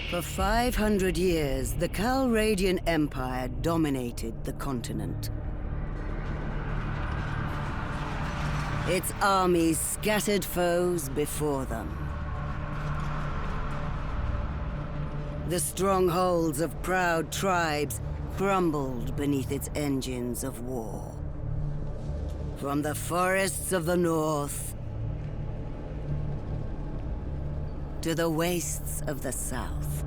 For 500 years, the Calradian Empire dominated the continent. Its armies scattered foes before them. The strongholds of proud tribes crumbled beneath its engines of war. From the forests of the north to the wastes of the south,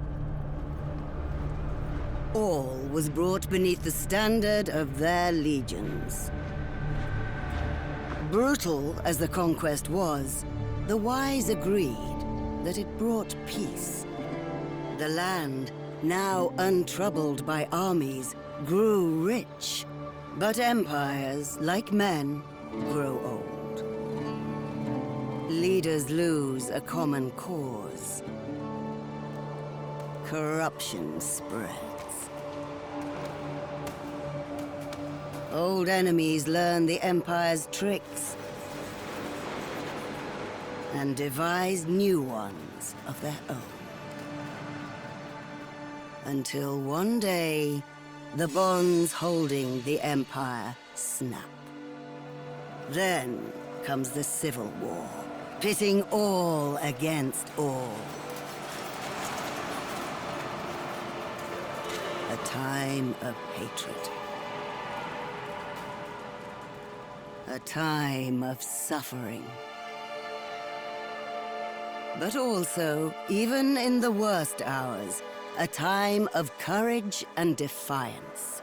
all was brought beneath the standard of their legions. Brutal as the conquest was, the wise agreed that it brought peace. The land, now untroubled by armies, grew rich. But empires, like men, grow old. Leaders lose a common cause. Corruption spreads. Old enemies learn the Empire's tricks and devise new ones of their own. Until one day, the bonds holding the Empire snap. Then comes the Civil War, pitting all against all. A time of hatred. A time of suffering. But also, even in the worst hours, a time of courage and defiance.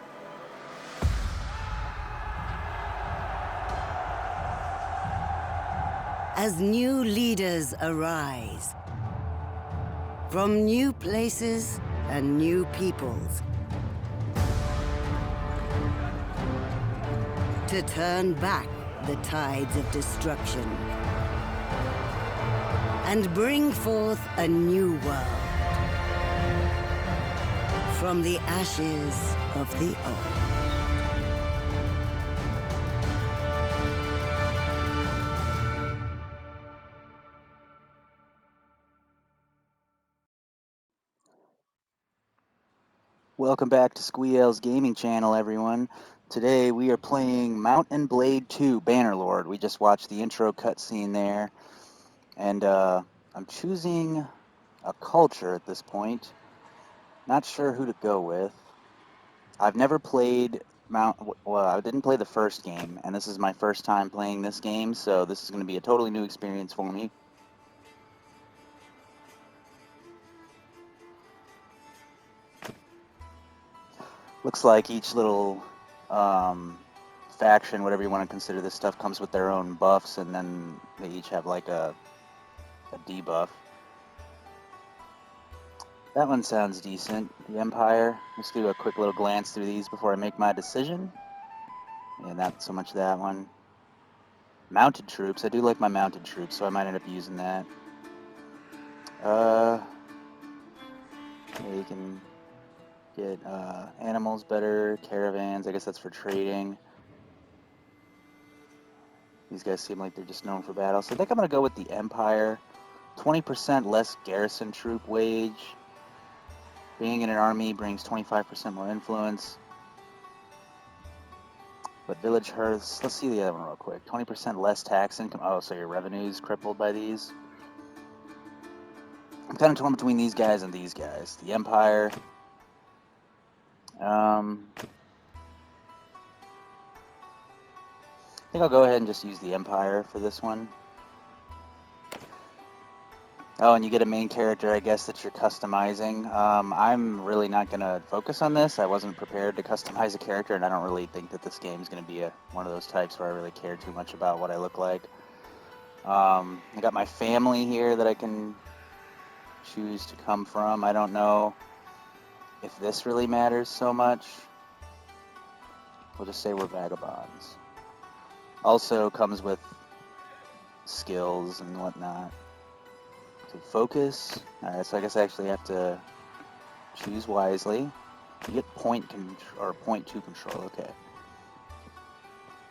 As new leaders arise, from new places and new peoples, to turn back the tides of destruction and bring forth a new world from the ashes of the old. Welcome back to Squee-El's gaming channel, everyone. Today we are playing Mount and Blade 2 Bannerlord. We just watched the intro cutscene there, and I'm choosing a culture at this point. Not sure who to go with. I've never played I didn't play the first game, and this is my first time playing this game, so this is going to be a totally new experience for me. Looks like each little faction, whatever you want to consider this stuff, comes with their own buffs, and then they each have like a debuff. That one sounds decent. The Empire. Let's do a quick little glance through these before I make my decision. Yeah, not so much that one. Mounted troops. I do like my mounted troops, so I might end up using that. Yeah, you can get animals better, caravans. I guess that's for trading. These guys seem like they're just known for battle. So I think I'm going to go with the Empire. 20% less garrison troop wage. Being in an army brings 25% more influence. But village hearths, let's see the other one real quick. 20% less tax income. Oh, so your revenue is crippled by these. I'm kind of torn between these guys and these guys. The Empire. I think I'll go ahead and just use the Empire for this one. Oh, and you get a main character, I guess, that you're customizing. I'm really not going to focus on this. I wasn't prepared to customize a character, and I don't really think that this game is going to be one of those types where I really care too much about what I look like. I got my family here that I can choose to come from. I don't know if this really matters so much. We'll just say we're vagabonds. Also comes with skills and whatnot. Focus. Alright, so I guess I actually have to choose wisely. You get point to control, okay.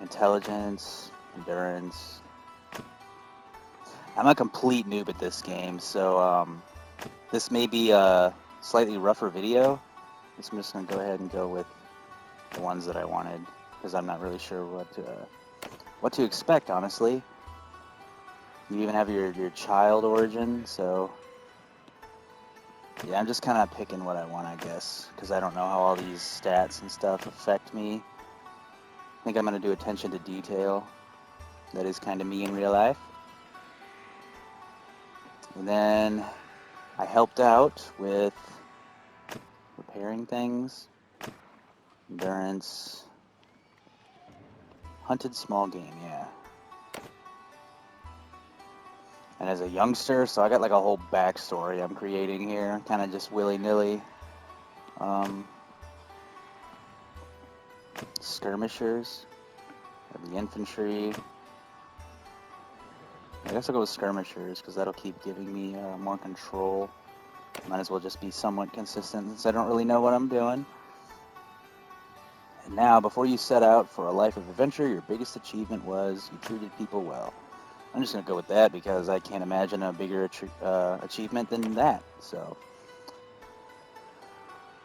Intelligence, endurance. I'm a complete noob at this game, so this may be a slightly rougher video, I guess I'm just going to go ahead and go with the ones that I wanted, because I'm not really sure what to expect, honestly. You even have your child origin, so yeah, I'm just kind of picking what I want, I guess, because I don't know how all these stats and stuff affect me. I think I'm going to do attention to detail. That is kind of me in real life. And then I helped out with repairing things, endurance, hunted small game, yeah. And as a youngster, so I got like a whole backstory I'm creating here, kind of just willy-nilly. Skirmishers, the infantry. I guess I'll go with skirmishers because that'll keep giving me more control. Might as well just be somewhat consistent since I don't really know what I'm doing. And now, before you set out for a life of adventure, your biggest achievement was you treated people well. I'm just going to go with that because I can't imagine a bigger achievement than that. So,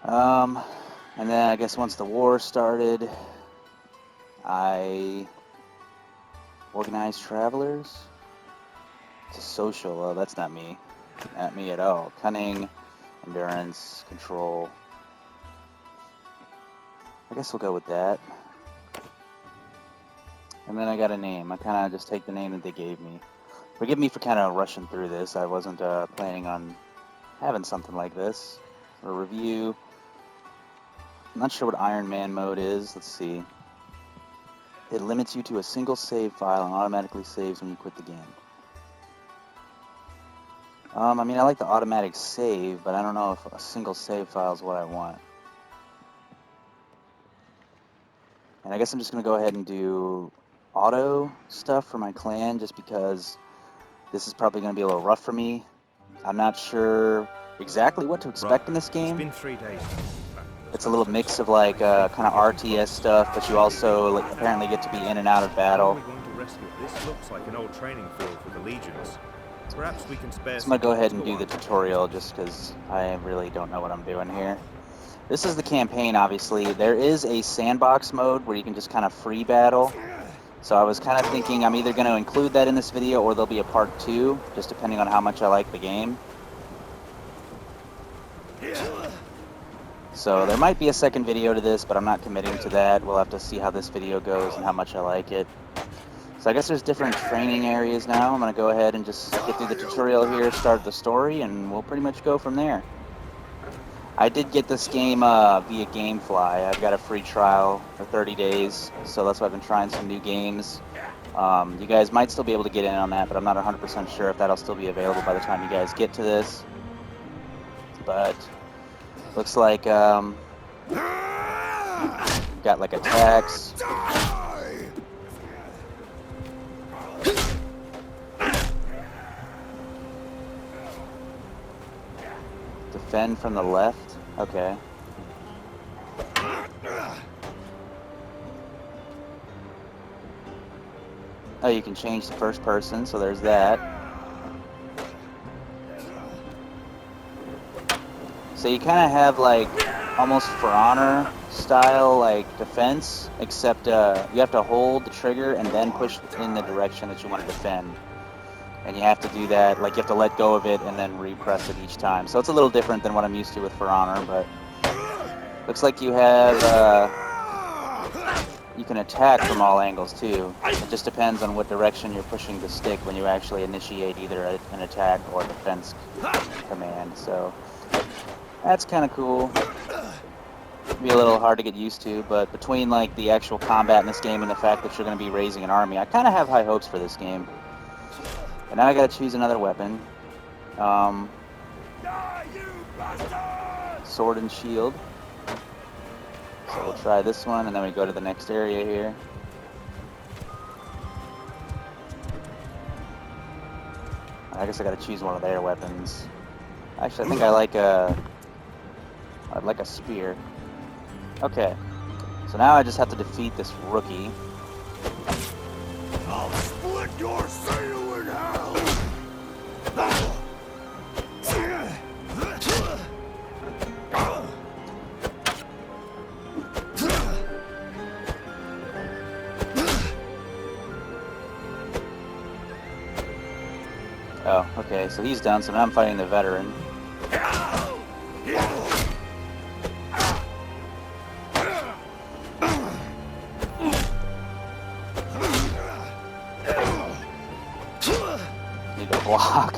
and then I guess once the war started, I organized travelers. It's a social. Oh, that's not me. Not me at all. Cunning, endurance, control. I guess we'll go with that. And then I got a name. I kind of just take the name that they gave me. Forgive me for kind of rushing through this. I wasn't planning on having something like this. For a review. I'm not sure what Iron Man mode is. Let's see. It limits you to a single save file and automatically saves when you quit the game. I mean, I like the automatic save, but I don't know if a single save file is what I want. And I guess I'm just going to go ahead and do auto stuff for my clan, just because this is probably going to be a little rough for me. I'm not sure exactly what to expect in this game. It's been 3 days. It's a little mix of like kind of RTS stuff, but you also like, apparently get to be in and out of battle. How are we going to rescue it? This looks like an old training field for the legions. Perhaps we can spare. So I'm going to go ahead and do the tutorial just because I really don't know what I'm doing here. This is the campaign, obviously. There is a sandbox mode where you can just kind of free battle. So I was kind of thinking I'm either going to include that in this video or there'll be a part 2, just depending on how much I like the game. So there might be a second video to this, but I'm not committing to that. We'll have to see how this video goes and how much I like it. So I guess there's different training areas now. I'm going to go ahead and just get through the tutorial here, start the story, and we'll pretty much go from there. I did get this game via Gamefly. I've got a free trial for 30 days, so that's why I've been trying some new games. You guys might still be able to get in on that, but I'm not 100% sure if that'll still be available by the time you guys get to this. But looks like got like attacks. Defend from the left. Okay. Oh, you can change to first person, so there's that. So you kind of have like almost For Honor style like defense, except you have to hold the trigger and then push in the direction that you want to defend. And you have to do that, like you have to let go of it and then repress it each time. So it's a little different than what I'm used to with For Honor, but looks like you have, you can attack from all angles too. It just depends on what direction you're pushing the stick when you actually initiate either an attack or defense command. So that's kind of cool. It'll be a little hard to get used to, but between like the actual combat in this game and the fact that you're going to be raising an army, I kind of have high hopes for this game. And now I gotta choose another weapon. Sword and shield. So we'll try this one, and then we go to the next area here. I guess I gotta choose one of their weapons. Actually, I think I'd like a spear. Okay. So now I just have to defeat this rookie. I'll split your sail in half! Okay, so he's done, so now I'm fighting the veteran. Need to block.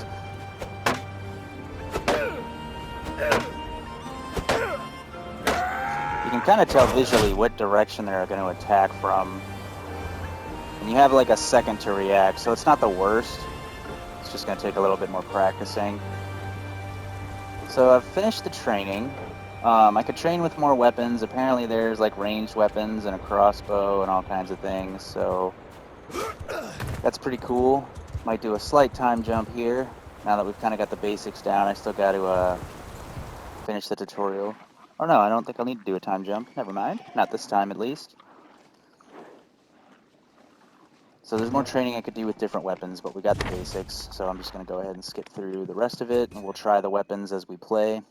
You can kind of tell visually what direction they're going to attack from. And you have like a second to react, so it's not the worst. It's just going to take a little bit more practicing. So I've finished the training. I could train with more weapons. Apparently there's like ranged weapons and a crossbow and all kinds of things, so that's pretty cool. Might do a slight time jump here. Now that we've kind of got the basics down, I still got to finish the tutorial. Oh no, I don't think I'll need to do a time jump. Never mind. Not this time, at least. So there's more training I could do with different weapons, but we got the basics, so I'm just going to go ahead and skip through the rest of it, and we'll try the weapons as we play.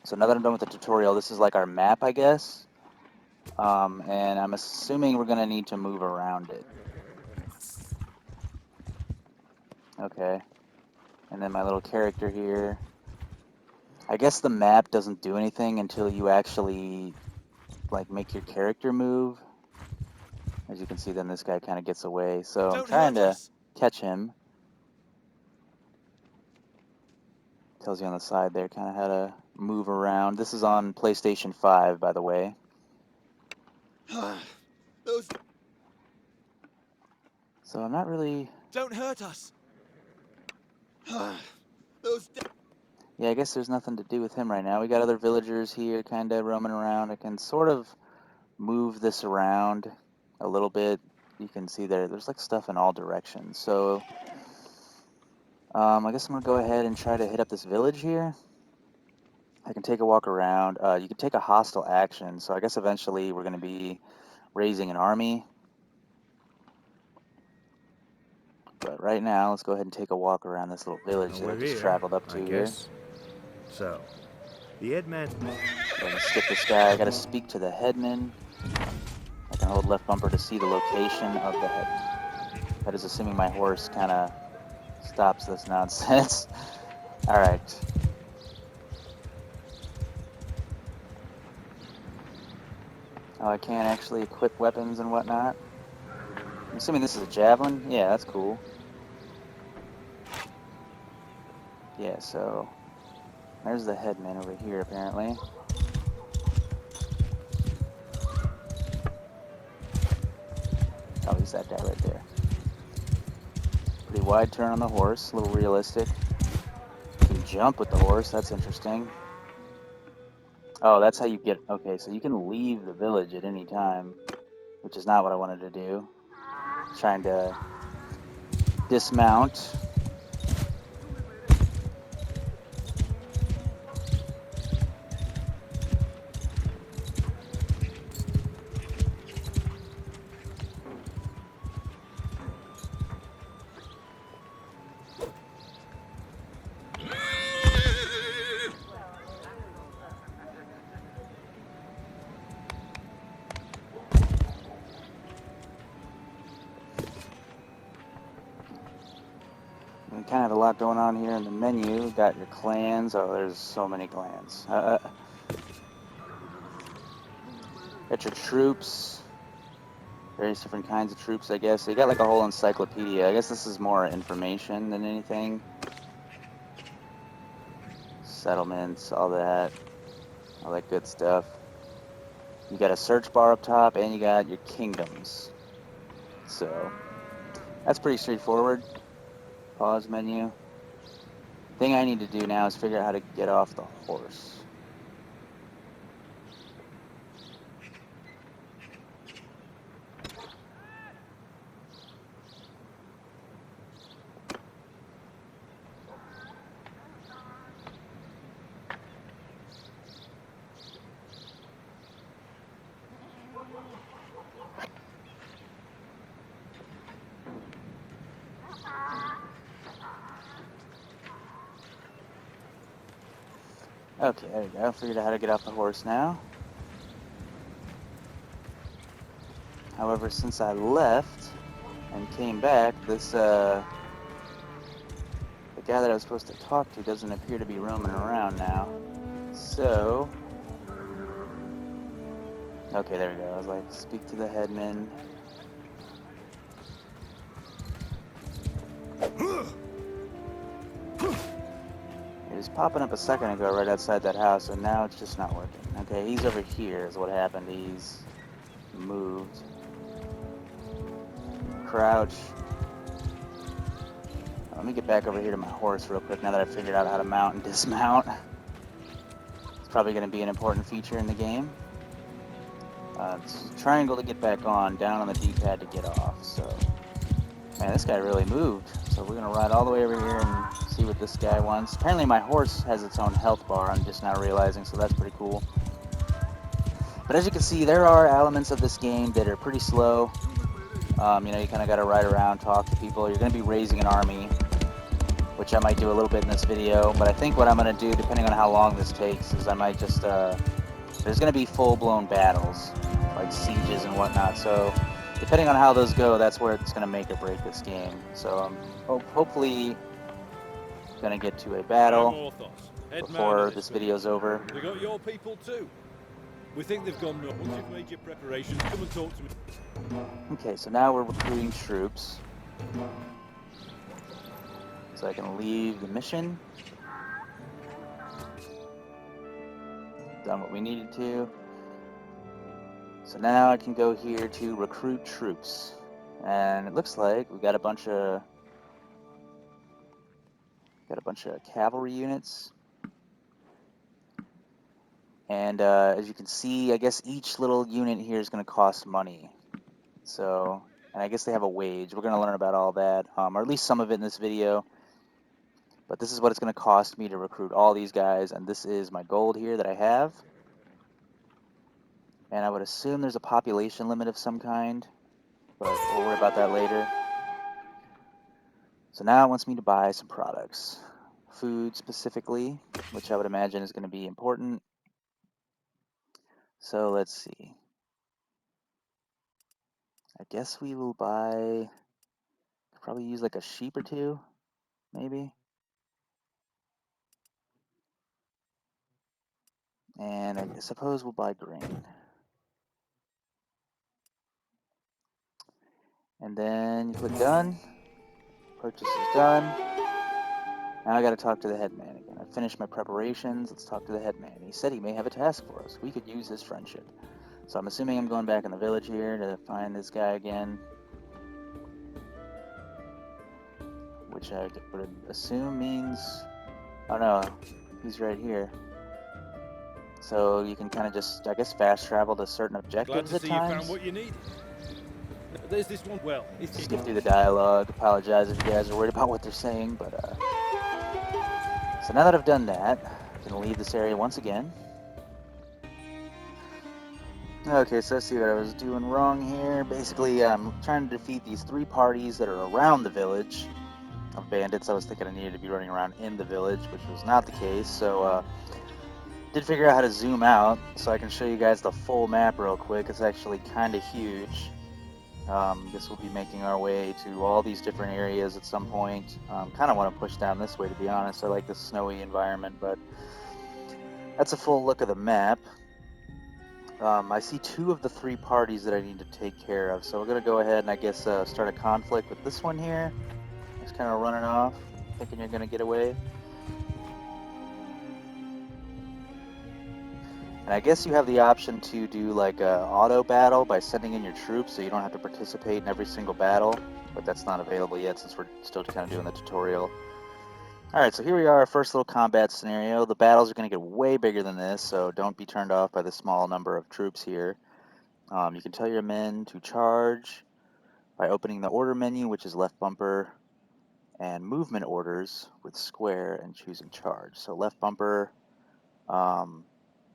So now that I'm done with the tutorial, this is like our map, I guess. And I'm assuming we're going to need to move around it. Okay. And then my little character here. I guess the map doesn't do anything until you actually like make your character move. As you can see, then this guy kind of gets away. So I'm trying to catch him. Tells you on the side there kind of how to move around. This is on PlayStation 5, by the way. Those So I'm not really... don't hurt us. Those. Yeah, I guess there's nothing to do with him right now. We got other villagers here kind of roaming around. I can sort of move this around a little bit. You can see there's like stuff in all directions. So I guess I'm going to go ahead and try to hit up this village here. I can take a walk around. You can take a hostile action. So I guess eventually we're going to be raising an army. But right now, let's go ahead and take a walk around this little village that I just traveled up to here. So, the headman. Go ahead and skip this guy. I got to speak to the headman. I can hold left bumper to see the location of the head. That is assuming my horse kind of stops this nonsense. Alright. Oh, I can't actually equip weapons and whatnot. I'm assuming this is a javelin? Yeah, that's cool. Yeah, so... there's the headman over here, apparently. Oh, he's that guy right there. Pretty wide turn on the horse, a little realistic. You can jump with the horse, that's interesting. Oh, that's how you get... okay, so you can leave the village at any time, which is not what I wanted to do. Trying to dismount. We kind of have a lot going on here in the menu. We've got your clans. Oh, there's so many clans. Got your troops. Various different kinds of troops, I guess. So you got like a whole encyclopedia. I guess this is more information than anything. Settlements, all that good stuff. You got a search bar up top, and you got your kingdoms. So that's pretty straightforward. Pause menu. Thing I need to do now is figure out how to get off the horse. Okay, there we go. Figured out how to get off the horse now. However, since I left and came back, this the the guy that I was supposed to talk to doesn't appear to be roaming around now. So, okay, there we go. I was like, speak to the headman. It was popping up a second ago right outside that house, and now it's just not working. Okay, he's over here is what happened. He's moved. Crouch. Let me get back over here to my horse real quick now that I've figured out how to mount and dismount. It's probably going to be an important feature in the game. It's triangle to get back on, down on the D-pad to get off. So, man, this guy really moved. So we're going to ride all the way over here and see what this guy wants. Apparently my horse has its own health bar, I'm just now realizing, so that's pretty cool. But as you can see, there are elements of this game that are pretty slow. You know, you kind of got to ride around, talk to people. You're going to be raising an army, which I might do a little bit in this video. But I think what I'm going to do, depending on how long this takes, is I might just, there's going to be full-blown battles, like sieges and whatnot. So depending on how those go, that's where it's going to make or break this game. So hopefully going to get to a battle before this video's over. We got your people too. We think they've gone north. Once you've made your preparations, come and talk to me. Okay, so now we're recruiting troops. So I can leave the mission. Done what we needed to. So now I can go here to recruit troops. And it looks like we got a bunch of cavalry units. And as you can see, I guess each little unit here is going to cost money. So, and I guess they have a wage. We're going to learn about all that, or at least some of it in this video. But this is what it's going to cost me to recruit all these guys, and this is my gold here that I have. And I would assume there's a population limit of some kind, but we'll worry about that later. So now it wants me to buy some products. Food specifically, which I would imagine is going to be important. So let's see. I guess we will buy, probably use like a sheep or two, maybe. And I suppose we'll buy grain. And then you click done. Purchase is done. Now I gotta talk to the headman again. I finished my preparations. Let's talk to the headman. He said he may have a task for us. We could use his friendship. So I'm assuming I'm going back in the village here to find this guy again. Which I would assume means... Oh no, he's right here. So you can kind of just, I guess, fast travel to certain objectives at times. Glad to see you found what you need. There's this one. Well, skip through the dialogue. Apologize if you guys are worried about what they're saying, but so now that I've done that, I'm gonna leave this area once again. Okay, so let's see what I was doing wrong here. Basically, I'm trying to defeat these 3 parties that are around the village of bandits. I was thinking I needed to be running around in the village, which was not the case. So did figure out how to zoom out so I can show you guys the full map real quick. It's actually kind of huge. This will be making our way to all these different areas at some point. Kind of want to push down this way, to be honest. I like the snowy environment, but that's a full look of the map. I see 2 of the 3 parties that I need to take care of, so we're going to go ahead and I guess start a conflict with this one here. It's kind of running off, thinking you're going to get away. And I guess you have the option to do like a auto battle by sending in your troops, so you don't have to participate in every single battle, but that's not available yet since we're still kind of doing the tutorial. Alright, so here we are, our first little combat scenario. The battles are going to get way bigger than this, so don't be turned off by the small number of troops here. You can tell your men to charge by opening the order menu, which is left bumper, and movement orders with square and choosing charge. So left bumper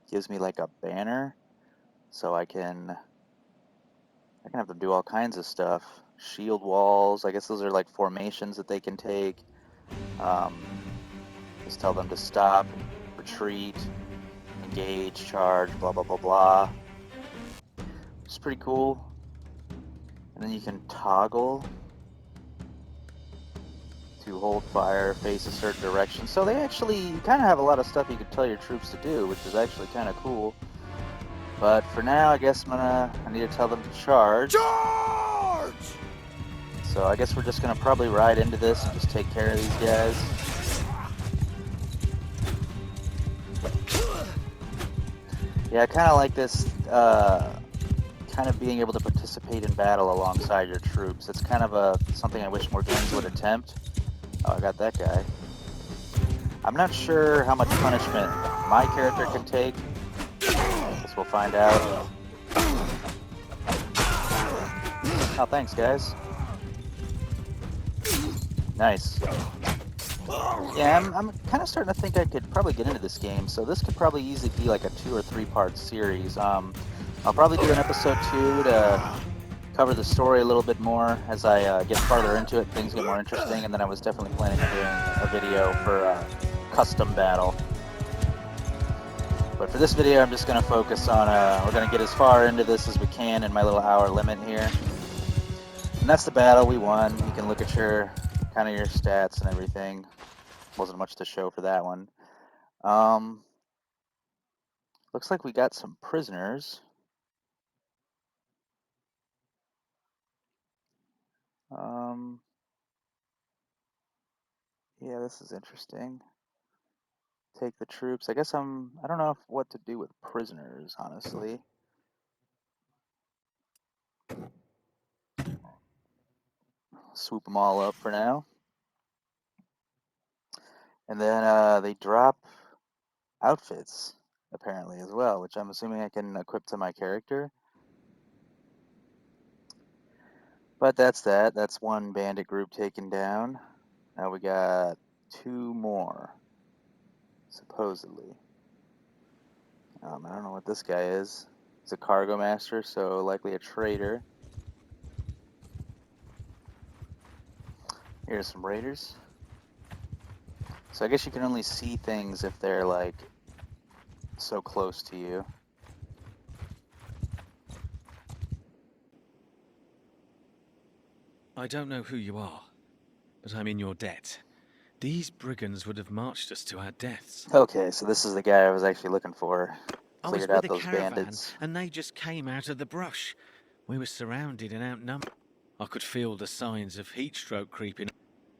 gives me like a banner, so I can have them do all kinds of stuff. Shield walls, I guess those are like formations that they can take. Just tell them to stop, retreat, engage, charge, blah blah blah blah. It's pretty cool. And then you can toggle to hold fire, face a certain direction. So they actually kind of have a lot of stuff you could tell your troops to do, which is actually kind of cool. But for now, I guess I need to tell them to charge. Charge! So I guess we're just gonna probably ride into this and just take care of these guys. Yeah, I kind of like this, kind of being able to participate in battle alongside your troops. It's kind of something I wish more games would attempt. Oh, I got that guy. I'm not sure how much punishment my character can take. I guess we'll find out. Oh, thanks, guys. Nice. Yeah, I'm kind of starting to think I could probably get into this game, so this could probably easily be like a 2 or 3 part series. I'll probably do an episode 2 to cover the story a little bit more as I get farther into it, things get more interesting, and then I was definitely planning on doing a video for custom battle. But for this video, I'm just going to focus on, we're going to get as far into this as we can in my little hour limit here. And that's the battle, we won. You can look at your stats and everything. Wasn't much to show for that one. Looks like we got some prisoners. Yeah, this is interesting. Take the troops. I guess I don't know what to do with prisoners, honestly. Swoop them all up for now. And then they drop outfits, apparently, as well, which I'm assuming I can equip to my character. But that's that. That's one bandit group taken down. Now we got 2 more, supposedly. I don't know what this guy is. He's a cargo master, so likely a traitor. Here's some raiders. So I guess you can only see things if they're, like, so close to you. I don't know who you are, but I'm in your debt. These brigands would have marched us to our deaths. Okay, so this is the guy I was actually looking for. I was Cleared with out a those caravan, bandits. and they just came out of the brush. We were surrounded and outnumbered. I could feel the signs of heat stroke creeping.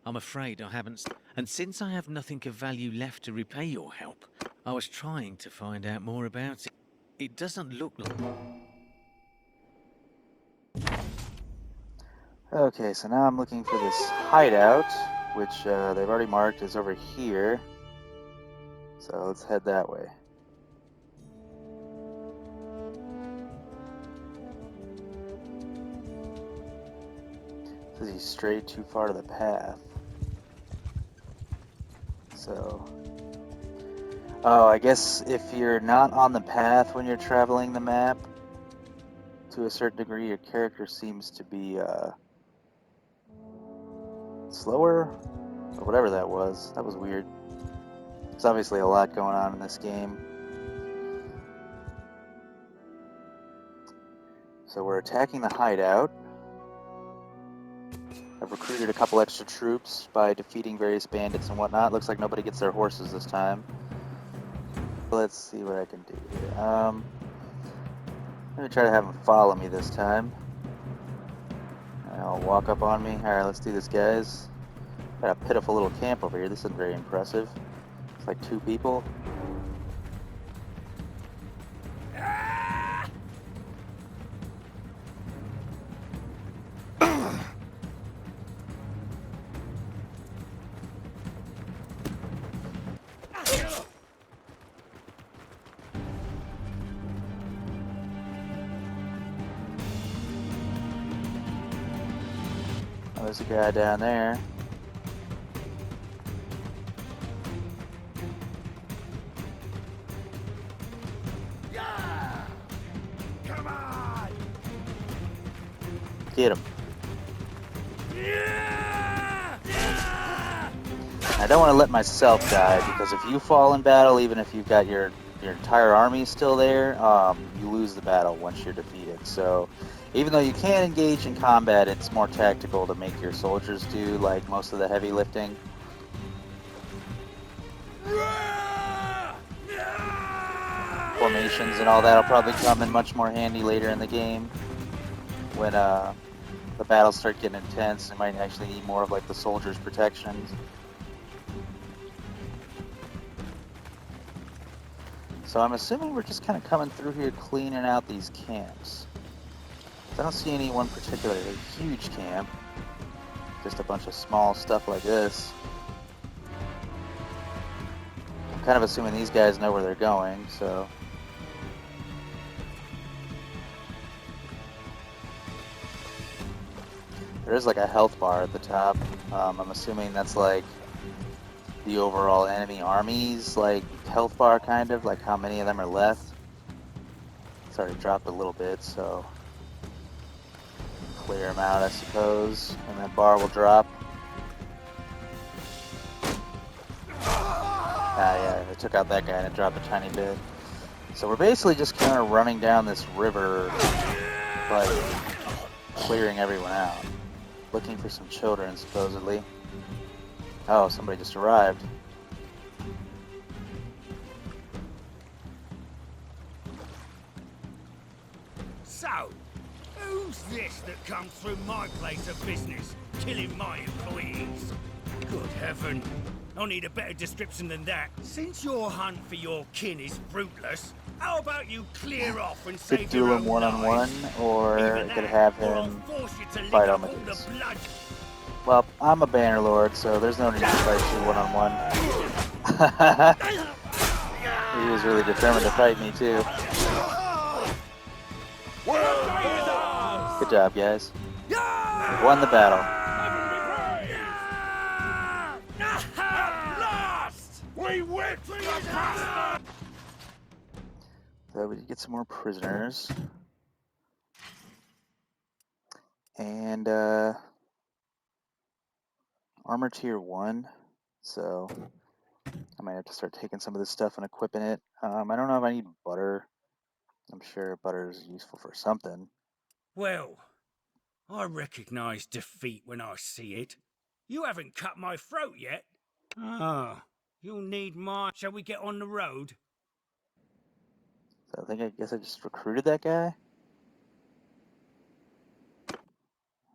I'm afraid I haven't... And since I have nothing of value left to repay your help, I was trying to find out more about it. It doesn't look like... Okay, so now I'm looking for this hideout, which they've already marked is over here. So let's head that way. Says he's strayed too far to the path. So... Oh, I guess if you're not on the path when you're traveling the map, to a certain degree, your character seems to be, slower? Or whatever that was. That was weird. There's obviously a lot going on in this game. So we're attacking the hideout. I've recruited a couple extra troops by defeating various bandits and whatnot. Looks like nobody gets their horses this time. Let's see what I can do here. Let me try to have them follow me this time. I'll walk up on me. Alright, let's do this, guys. Got a pitiful little camp over here. This isn't very impressive. It's like 2 people. Oh, there's a guy down there. Come on! Get him. I don't want to let myself die, because if you fall in battle, even if you've got your entire army still there, you lose the battle once you're defeated. So Even though you can engage in combat, it's more tactical to make your soldiers do like most of the heavy lifting. Formations and all that'll probably come in much more handy later in the game when the battles start getting intense. It might actually need more of like the soldiers' protections. So I'm assuming we're just kind of coming through here cleaning out these camps. I don't see any one particularly huge camp, just a bunch of small stuff like this. I'm kind of assuming these guys know where they're going, so. There is like a health bar at the top. I'm assuming that's like the overall enemy army's like health bar, kind of like how many of them are left. It's already dropped a little bit, so clear them out, I suppose, and that bar will drop. Ah, yeah, I took out that guy and it dropped a tiny bit. So we're basically just kind of running down this river, like clearing everyone out. Looking for some children, supposedly. Oh, somebody just arrived. So, who's this that comes through my place of business, killing my employees? Good heaven, I need a better description than that. Since your hunt for your kin is fruitless, how about you clear off and Could save duel your him own one-on-one, lives? or Either I could that, have or I'll him force you to lick fight up on the all the dudes. blood. Well, I'm a Bannerlord, so there's no need to fight you one-on-one. He was really determined to fight me, too. Good job, guys. We've won the battle. At last! We whipped the bastard! So we did get some more prisoners. And, armor tier 1. So I might have to start taking some of this stuff and equipping it. I don't know if I need butter. I'm sure butter is useful for something. Well, I recognize defeat when I see it. You haven't cut my throat yet. Ah, you'll need my... Shall we get on the road? So I guess I just recruited that guy.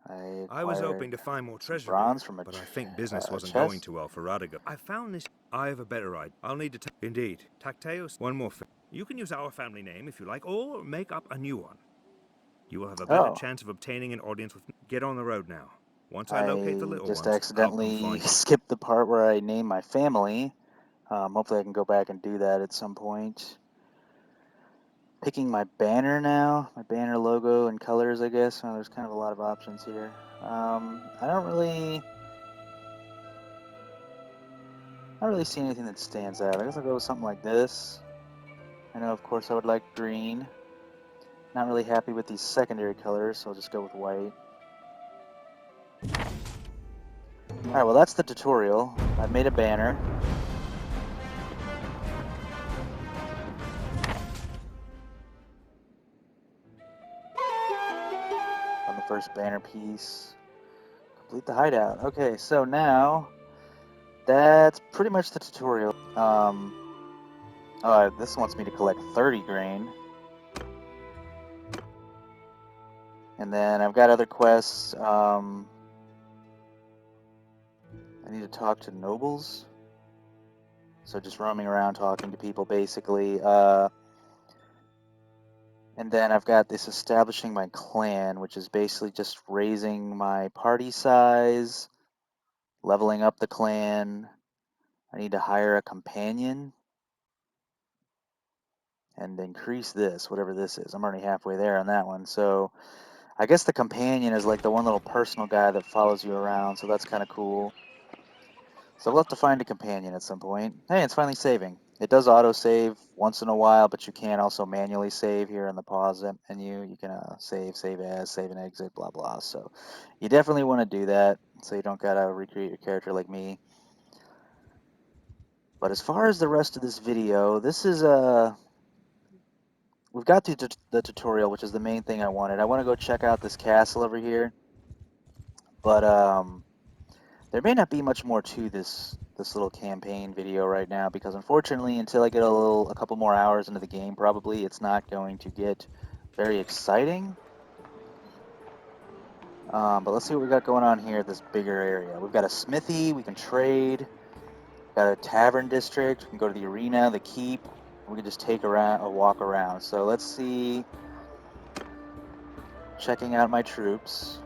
I was acquired hoping to find more some treasure bronze here, from but I think business wasn't going chest. too well for Radigo. I found this. I have a better idea. I'll need to. Indeed. Tacteos. One more thing. You can use our family name if you like, or make up a new one. You will have a better Oh, chance of obtaining an audience with. Get on the road now. Once I locate the I little just ones, I'll come accidentally find you. skipped the part where I named my family. Hopefully I can go back and do that at some point. Picking my banner now, my banner logo and colors, I guess. Well, there's kind of a lot of options here. I don't really see anything that stands out. I guess I'll go with something like this. I know, of course, I would like green. Not really happy with these secondary colors, so I'll just go with white. Alright, well that's the tutorial. I've made a banner. On the first banner piece. Complete the hideout. Okay, so now that's pretty much the tutorial. This wants me to collect 30 grain. And then I've got other quests. I need to talk to nobles. So just roaming around talking to people, basically. And then I've got this establishing my clan, which is basically just raising my party size, leveling up the clan. I need to hire a companion and increase this, whatever this is. I'm already halfway there on that one. So I guess the companion is like the one little personal guy that follows you around, so that's kind of cool. So we'll have to find a companion at some point. Hey, it's finally saving. It does auto-save once in a while, but you can also manually save here in the pause menu. You can save as, save and exit, blah, blah. So you definitely want to do that so you don't got to recreate your character like me. But as far as the rest of this video, this is we've got the tutorial, which is the main thing I wanted. I want to go check out this castle over here, but there may not be much more to this little campaign video right now, because unfortunately, until I get a couple more hours into the game, probably it's not going to get very exciting. But let's see what we got going on here. This bigger area. We've got a smithy. We can trade. Got a tavern district. We can go to the arena, the keep. We can just take a walk around. So let's see. Checking out my troops.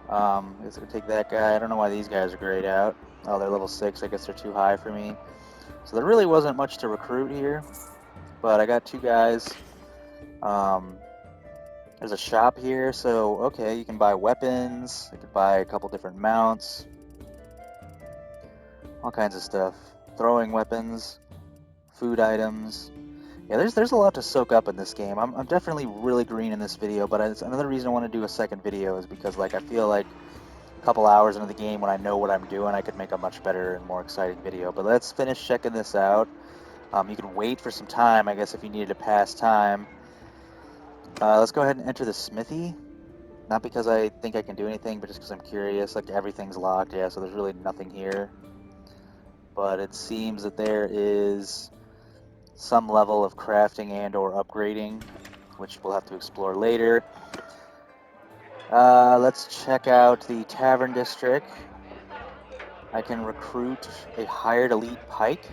I guess I can take that guy. I don't know why these guys are grayed out. Oh, they're level 6. I guess they're too high for me. So there really wasn't much to recruit here. But I got 2 guys. There's a shop here. So, okay, you can buy weapons. You can buy a couple different mounts. All kinds of stuff. Throwing weapons. Food items. Yeah, there's a lot to soak up in this game. I'm definitely really green in this video, but it's another reason I want to do a second video is because like I feel like a couple hours into the game when I know what I'm doing, I could make a much better and more exciting video. But let's finish checking this out. You can wait for some time, I guess, if you needed to pass time. Let's go ahead and enter the smithy. Not because I think I can do anything, but just because I'm curious. Like, everything's locked, yeah, so there's really nothing here. But it seems that there is some level of crafting and or upgrading, which we'll have to explore later. Let's check out the tavern district. I can recruit a hired elite pike,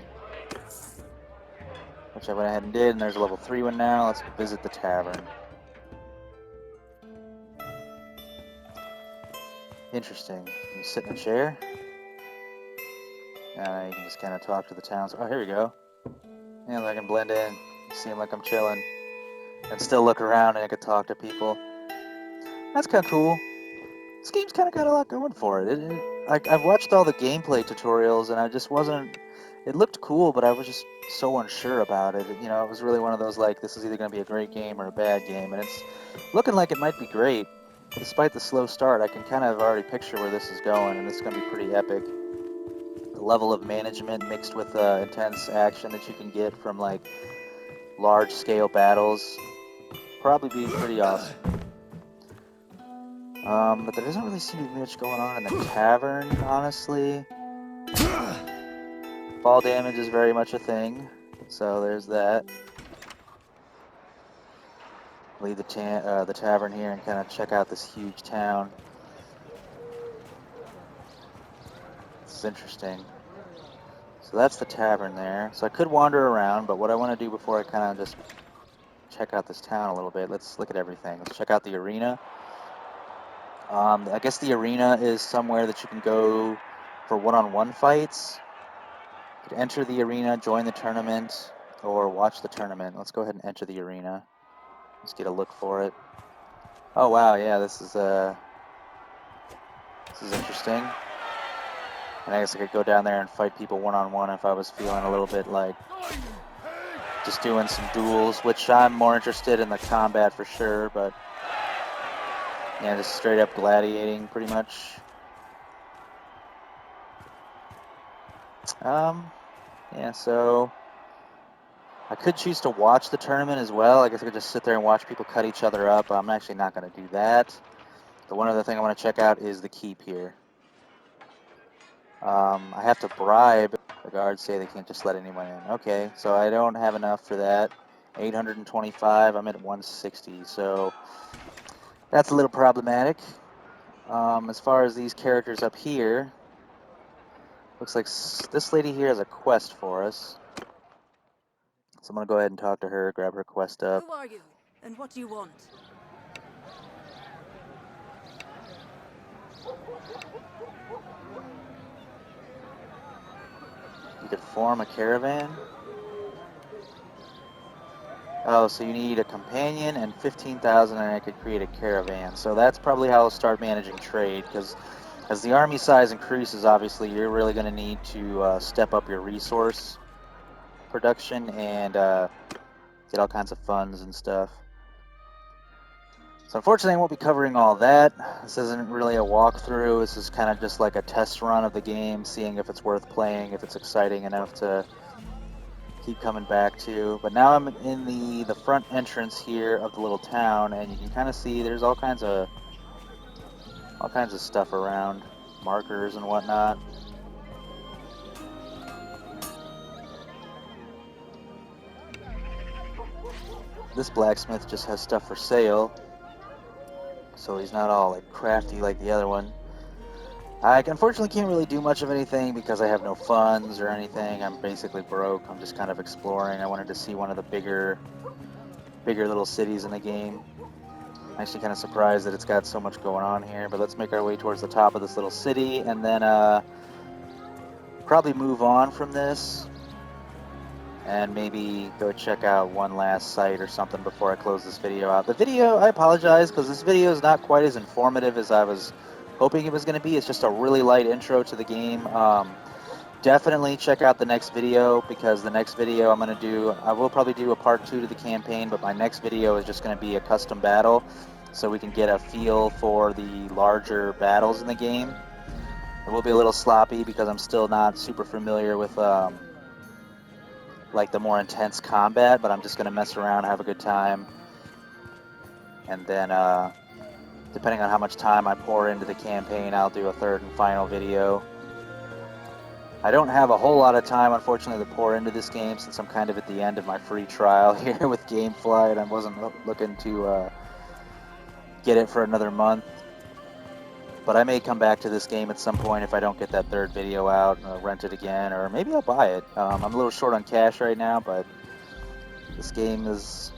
which I went ahead and did, and there's a level 3 one now. Let's visit the tavern. Interesting. You sit in a chair, and you can just kind of talk to the towns. Oh, here we go. Yeah, I can blend in, seem like I'm chilling, and still look around and I could talk to people. That's kind of cool. This game's kind of got a lot going for it. I've watched all the gameplay tutorials, and I just wasn't... It looked cool, but I was just so unsure about it. You know, it was really one of those, like, this is either going to be a great game or a bad game, and it's looking like it might be great. Despite the slow start, I can kind of already picture where this is going, and this is going to be pretty epic. The level of management mixed with intense action that you can get from, like, large-scale battles probably be pretty awesome. But there doesn't really seem to be much going on in the tavern, honestly. Fall damage is very much a thing, so there's that. Leave the tavern here and kind of check out this huge town. This is interesting. So that's the tavern there. So I could wander around, but what I want to do before I kind of just check out this town a little bit, let's look at everything. Let's check out the arena. I guess the arena is somewhere that you can go for one-on-one fights. You can enter the arena, join the tournament, or watch the tournament. Let's go ahead and enter the arena. Let's get a look for it. Oh wow, yeah, this is interesting. And I guess I could go down there and fight people one-on-one if I was feeling a little bit like just doing some duels, which I'm more interested in the combat for sure, but yeah, just straight up gladiating pretty much. Yeah, so I could choose to watch the tournament as well. I guess I could just sit there and watch people cut each other up. I'm actually not going to do that. The one other thing I want to check out is the keep here. I have to bribe. The guards say they can't just let anyone in. Okay, so I don't have enough for that. 825, I'm at 160, so that's a little problematic. As far as these characters up here, looks like this lady here has a quest for us. So I'm going to go ahead and talk to her, grab her quest up. Who are you, and what do you want? You could form a caravan. Oh, so you need a companion and 15,000 and I could create a caravan. So that's probably how I'll start managing trade, because as the army size increases, obviously, you're really going to need to step up your resource production and get all kinds of funds and stuff. So unfortunately, I won't be covering all that. This isn't really a walkthrough. This is kind of just like a test run of the game, seeing if it's worth playing, if it's exciting enough to keep coming back to. But now I'm in the front entrance here of the little town, and you can kind of see there's all kinds of stuff around, markers and whatnot. This blacksmith just has stuff for sale, so he's not all like crafty like the other one. I unfortunately can't really do much of anything because I have no funds or anything. I'm basically broke. I'm just kind of exploring. I wanted to see one of the bigger little cities in the game. I'm actually kind of surprised that it's got so much going on here, but let's make our way towards the top of this little city and then probably move on from this and maybe go check out one last site or something before I close this video out. The video, I apologize because this video is not quite as informative as I was hoping it was going to be. It's just a really light intro to the game. Definitely check out the next video, because the next video I'm going to do, I will probably do a part 2 to the campaign, but my next video is just going to be a custom battle so we can get a feel for the larger battles in the game. It will be a little sloppy because I'm still not super familiar with like the more intense combat, but I'm just going to mess around, have a good time, and then depending on how much time I pour into the campaign, I'll do a third and final video. I don't have a whole lot of time, unfortunately, to pour into this game since I'm kind of at the end of my free trial here with Gamefly, and I wasn't looking to get it for another month. But I may come back to this game at some point if I don't get that third video out, rent it again, or maybe I'll buy it. I'm a little short on cash right now, but this game is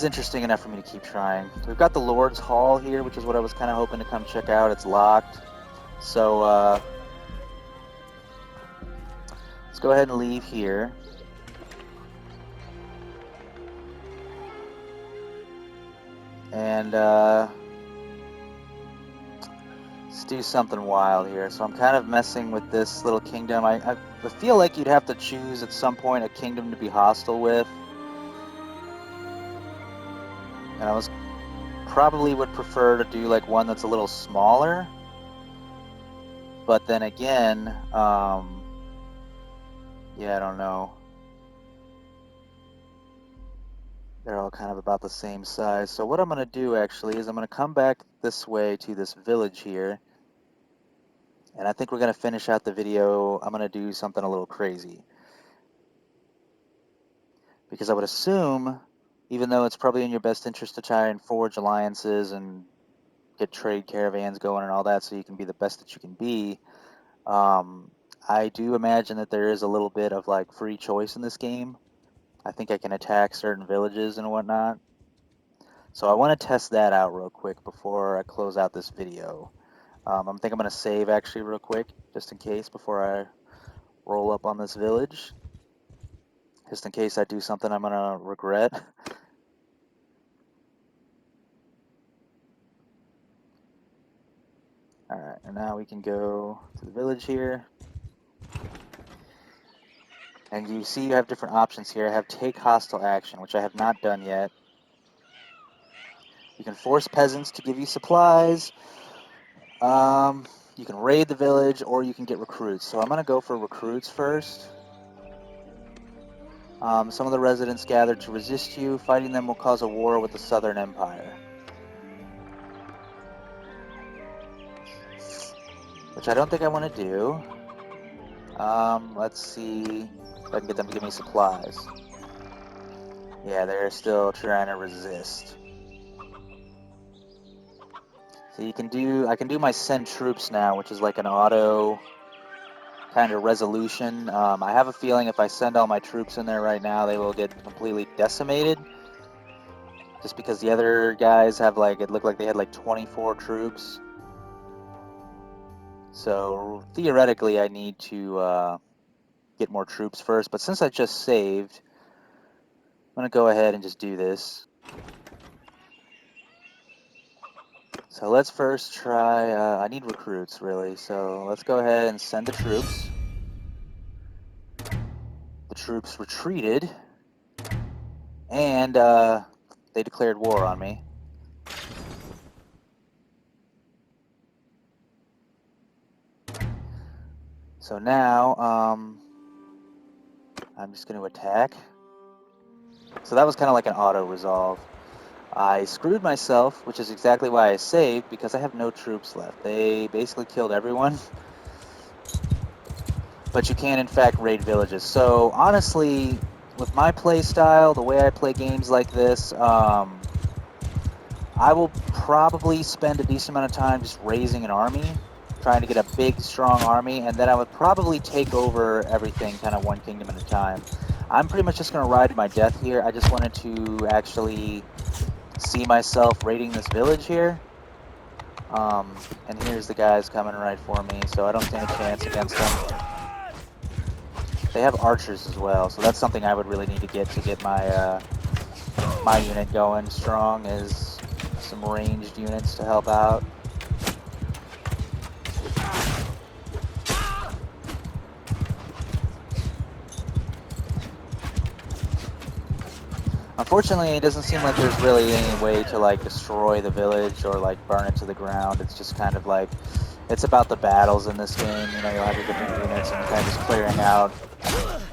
interesting enough for me to keep trying. We've got the Lord's Hall here, which is what I was kind of hoping to come check out. It's locked, so let's go ahead and leave here. And let's do something wild here. So I'm kind of messing with this little kingdom. I feel like you'd have to choose at some point a kingdom to be hostile with. And I probably would prefer to do like one that's a little smaller. But then again, yeah, I don't know. They're all kind of about the same size. So what I'm going to do actually is I'm going to come back this way to this village here. And I think we're going to finish out the video. I'm going to do something a little crazy. Because I would assume, even though it's probably in your best interest to try and forge alliances and get trade caravans going and all that so you can be the best that you can be, I do imagine that there is a little bit of like free choice in this game. I think I can attack certain villages and whatnot. So I want to test that out real quick before I close out this video. I think I'm going to save actually real quick, just in case, before I roll up on this village. Just in case I do something I'm going to regret. Alright, and now we can go to the village here. And you see you have different options here. I have take hostile action, which I have not done yet. You can force peasants to give you supplies. You can raid the village, or you can get recruits. So I'm going to go for recruits first. Some of the residents gathered to resist you. Fighting them will cause a war with the Southern Empire. Which I don't think I want to do. Let's see if I can get them to give me supplies. Yeah, they're still trying to resist. So you can do, I can do my send troops now, which is like an auto kind of resolution. I have a feeling if I send all my troops in there right now, they will get completely decimated. Just because the other guys have like, it looked like they had like 24 troops. So theoretically I need to get more troops first, but since I just saved, I'm going to go ahead and just do this. So let's first try, I need recruits really, so let's go ahead and send the troops. The troops retreated, and they declared war on me. So now, I'm just going to attack. So that was kind of like an auto-resolve. I screwed myself, which is exactly why I saved, because I have no troops left. They basically killed everyone. But you can, in fact, raid villages. So, honestly, with my play style, the way I play games like this, I will probably spend a decent amount of time just raising an army, trying to get a big, strong army, and then I would probably take over everything kind of one kingdom at a time. I'm pretty much just going to ride my death here. I just wanted to actually see myself raiding this village here. And here's the guys coming right for me, so I don't stand a chance against them. They have archers as well, so that's something I would really need to get my my unit going strong, is some ranged units to help out. Unfortunately, it doesn't seem like there's really any way to like destroy the village or like burn it to the ground. It's just kind of like, it's about the battles in this game. You know, you'll have your different units and kind of just clearing out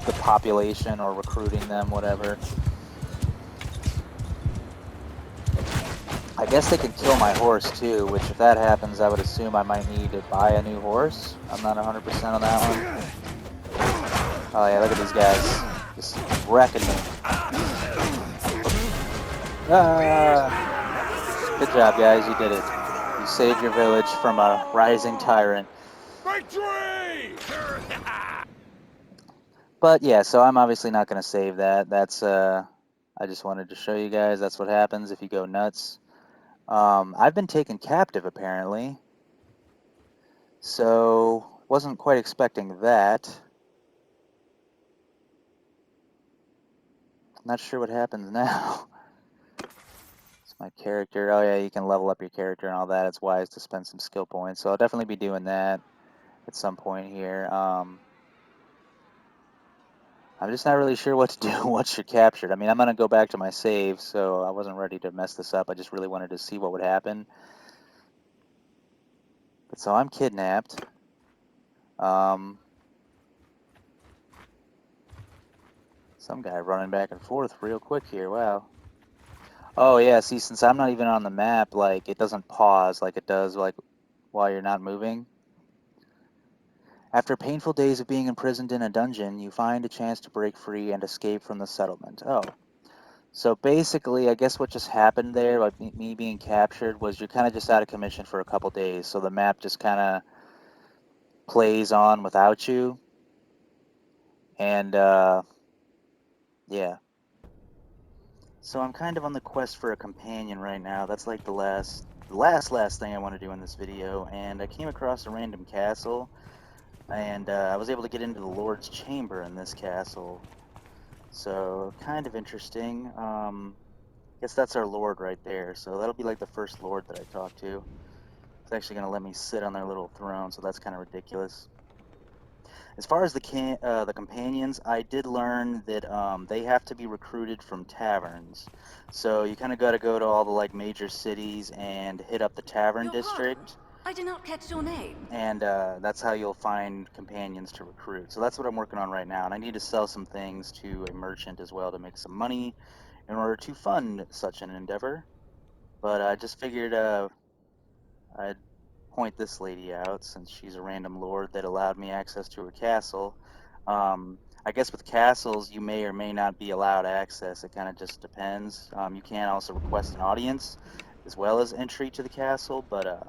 the population or recruiting them, whatever. I guess they can kill my horse too, which if that happens, I would assume I might need to buy a new horse. I'm not 100% on that one. Oh yeah, look at these guys. Just wrecking me. Ah! Good job, guys. You did it. You saved your village from a rising tyrant. Victory! But yeah, so I'm obviously not going to save that. That's, I just wanted to show you guys that's what happens if you go nuts. I've been taken captive, apparently. So, wasn't quite expecting that. Not sure what happens now. It's my character. Oh yeah, you can level up your character and all that. It's wise to spend some skill points. So I'll definitely be doing that at some point here. I'm just not really sure what to do once you're captured. I mean, I'm going to go back to my save, so I wasn't ready to mess this up. I just really wanted to see what would happen. But so I'm kidnapped. Some guy running back and forth real quick here. Wow. Oh yeah, see, since I'm not even on the map, like, it doesn't pause like it does, like, while you're not moving. After painful days of being imprisoned in a dungeon, you find a chance to break free and escape from the settlement. Oh. So basically, I guess what just happened there, like me being captured, was you're kind of just out of commission for a couple days, so the map just kind of plays on without you. And, yeah. So I'm kind of on the quest for a companion right now. That's like the last thing I want to do in this video, and I came across a random castle, and I was able to get into the Lord's Chamber in this castle. So, kind of interesting. Guess that's our Lord right there, so that'll be like the first Lord that I talk to. It's actually going to let me sit on their little throne, so that's kind of ridiculous. As far as the companions, I did learn that they have to be recruited from taverns. So you kind of got to go to all the like major cities and hit up the tavern Your pardon? district, I did not catch your name. and that's how you'll find companions to recruit. So that's what I'm working on right now, and I need to sell some things to a merchant as well to make some money in order to fund such an endeavor. But I just figured I'd point this lady out since she's a random lord that allowed me access to her castle. I guess with castles, you may or may not be allowed access. It kind of just depends. You can also request an audience as well as entry to the castle, but,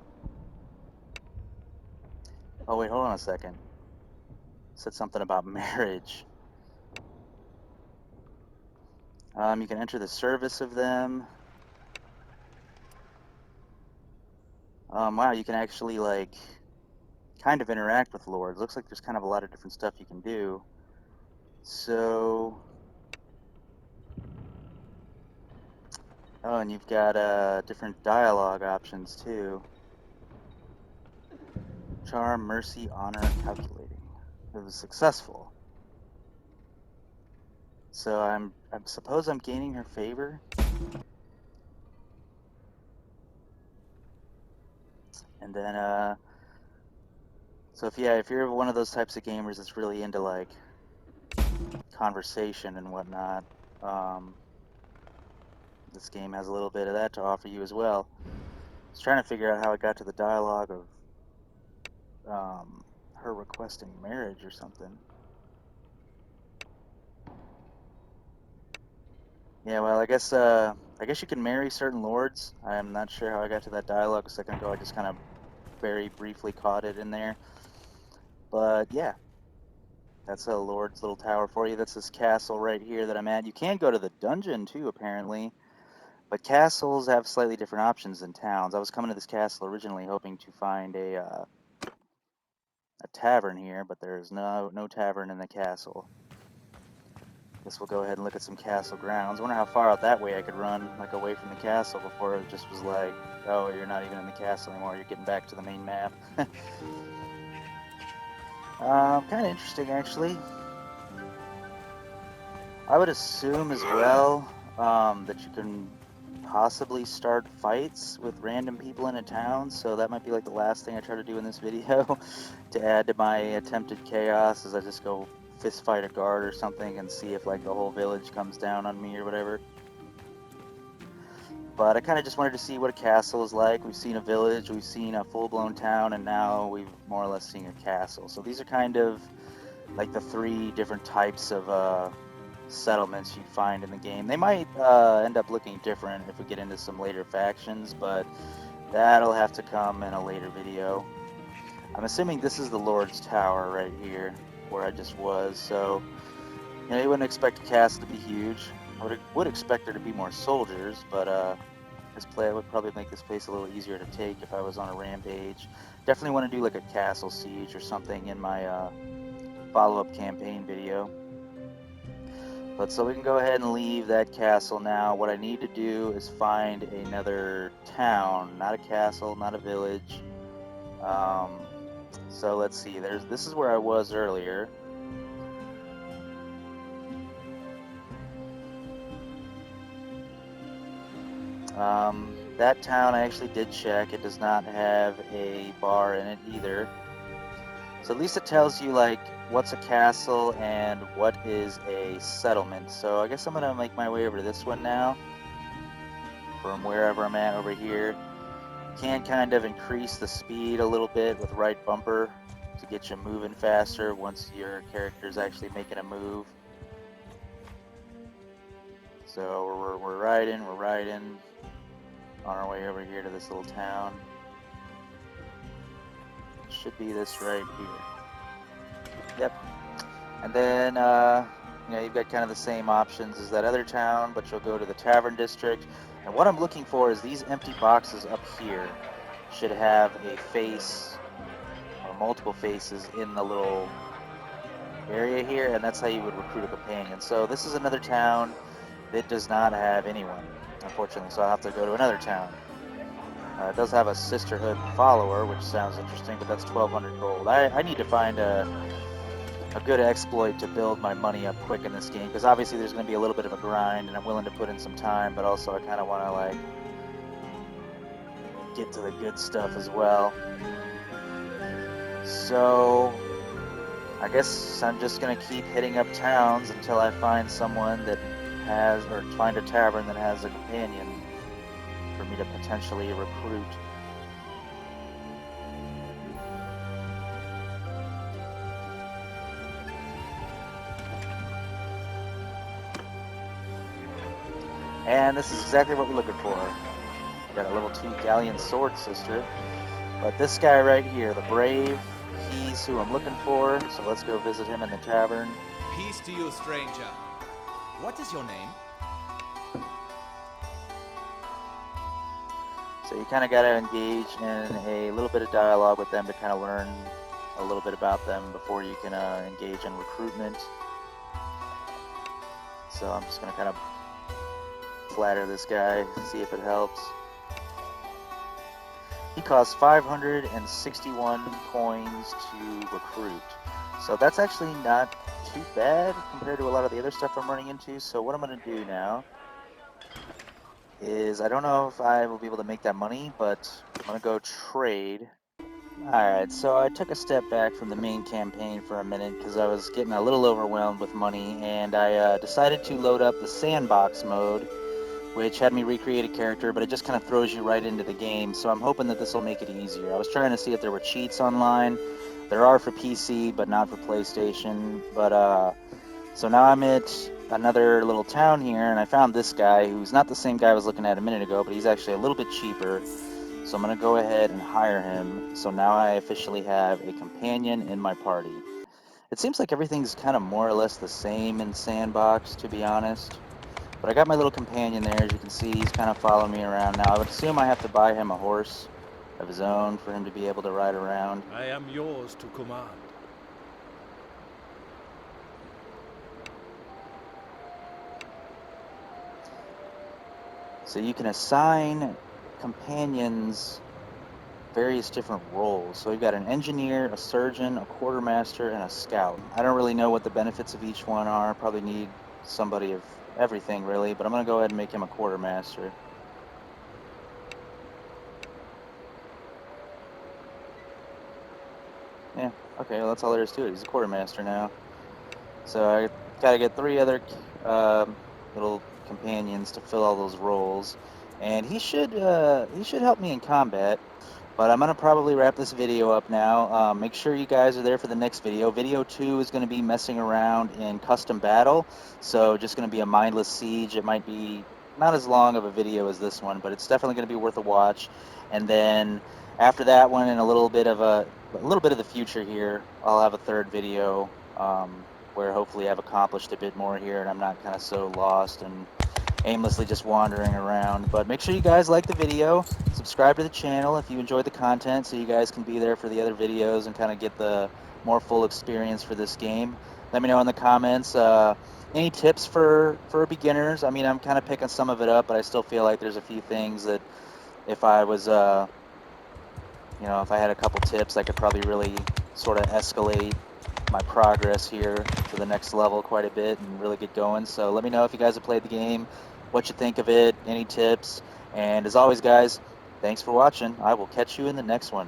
oh wait, hold on a second. It said something about marriage. You can enter the service of them. Wow, you can actually, like, kind of interact with lords. Looks like there's kind of a lot of different stuff you can do. So, oh, and you've got different dialogue options too. Charm, mercy, honor, calculating. It was successful. So I suppose I'm gaining her favor. And then so if you're one of those types of gamers that's really into like conversation and whatnot. Um, this game has a little bit of that to offer you as well. I was trying to figure out how I got to the dialogue of her requesting marriage or something. Yeah, well, I guess you can marry certain lords. I'm not sure how I got to that dialogue a second ago. I just kind of very briefly caught it in there. But yeah, that's a lord's little tower for you. That's this castle right here that I'm at. You can go to the dungeon too, apparently. But castles have slightly different options than towns. I was coming to this castle originally hoping to find a tavern here, but there's no tavern in the castle. Guess we'll go ahead and look at some castle grounds. I wonder how far out that way I could run, like away from the castle, before it just was like, oh, you're not even in the castle anymore. You're getting back to the main map. Kind of interesting, actually. I would assume as well that you can possibly start fights with random people in a town, so that might be like the last thing I try to do in this video to add to my attempted chaos is I just go fist fight a guard or something and see if like the whole village comes down on me or whatever. But I kind of just wanted to see what a castle is like. We've seen a village, we've seen a full-blown town, and now we've more or less seen a castle. So these are kind of like the three different types of settlements you'd find in the game. They might end up looking different if we get into some later factions, but that'll have to come in a later video. I'm assuming this is the Lord's Tower right here, where I just was, so you know, you wouldn't expect a castle to be huge. I would expect there to be more soldiers, but this play would probably make this place a little easier to take if I was on a rampage. Definitely want to do like a castle siege or something in my follow-up campaign video. But so we can go ahead and leave that castle now. What I need to do is find another town, not a castle, not a village. So let's see. This is where I was earlier. That town I actually did check. It does not have a bar in it either. So at least it tells you like what's a castle and what is a settlement. So I guess I'm gonna make my way over to this one now. From wherever I'm at over here. Can kind of increase the speed a little bit with right bumper to get you moving faster once your character is actually making a move. So we're riding on our way over here to this little town. It should be this right here. Yep. And then you know, you've got kind of the same options as that other town, but you'll go to the tavern district. And what I'm looking for is these empty boxes up here should have a face or multiple faces in the little area here, and that's how you would recruit a companion. So this is another town that does not have anyone, unfortunately, so I'll have to go to another town. It does have a sisterhood follower, which sounds interesting, but that's 1,200 gold. I need to find a good exploit to build my money up quick in this game, because obviously there's going to be a little bit of a grind, and I'm willing to put in some time, but also I kind of want to like get to the good stuff as well. So I guess I'm just going to keep hitting up towns until I find someone that has, or find a tavern that has a companion for me to potentially recruit. And this is exactly what we're looking for. We got a level 2 Galleon Sword Sister. But this guy right here, the Brave, he's who I'm looking for. So let's go visit him in the tavern. Peace to you, stranger. What is your name? So you kind of got to engage in a little bit of dialogue with them to kind of learn a little bit about them before you can engage in recruitment. So I'm just going to kind of flatter this guy, see if it helps. He costs 561 coins to recruit. So that's actually not too bad compared to a lot of the other stuff I'm running into. So what I'm going to do now is, I don't know if I will be able to make that money, but I'm going to go trade Alright, so I took a step back from the main campaign for a minute because I was getting a little overwhelmed with money, and I decided to load up the sandbox mode, which had me recreate a character, but it just kind of throws you right into the game, so I'm hoping that this will make it easier. I was trying to see if there were cheats online. There are for PC, but not for PlayStation. So now I'm at another little town here, and I found this guy, who's not the same guy I was looking at a minute ago, but he's actually a little bit cheaper. So I'm going to go ahead and hire him. So now I officially have a companion in my party. It seems like everything's kind of more or less the same in Sandbox, to be honest. But I got my little companion there. As you can see, he's kind of following me around now. I would assume I have to buy him a horse of his own for him to be able to ride around. I am yours to command. So you can assign companions various different roles. So we've got an engineer, a surgeon, a quartermaster, and a scout. I don't really know what the benefits of each one are. Probably need somebody of everything, really, but I'm going to go ahead and make him a quartermaster. Yeah, okay, well, that's all there is to it. He's a quartermaster now. So I gotta get 3 other little companions to fill all those roles, and he should help me in combat. But I'm gonna probably wrap this video up now. Make sure you guys are there for the next video. Video 2 is gonna be messing around in custom battle, so just gonna be a mindless siege. It might be not as long of a video as this one, but it's definitely gonna be worth a watch. And then after that one, in a little bit of the future here, I'll have a third video where hopefully I've accomplished a bit more here, and I'm not kind of so lost and aimlessly just wandering around. But make sure you guys like the video, subscribe to the channel if you enjoyed the content, so you guys can be there for the other videos and kind of get the more full experience for this game. Let me know in the comments any tips for beginners. I mean, I'm kind of picking some of it up, but I still feel like there's a few things that if I was if I had a couple tips, I could probably really sort of escalate my progress here to the next level quite a bit and really get going. So let me know if you guys have played the game, what you think of it, any tips. And as always, guys, thanks for watching. I will catch you in the next one.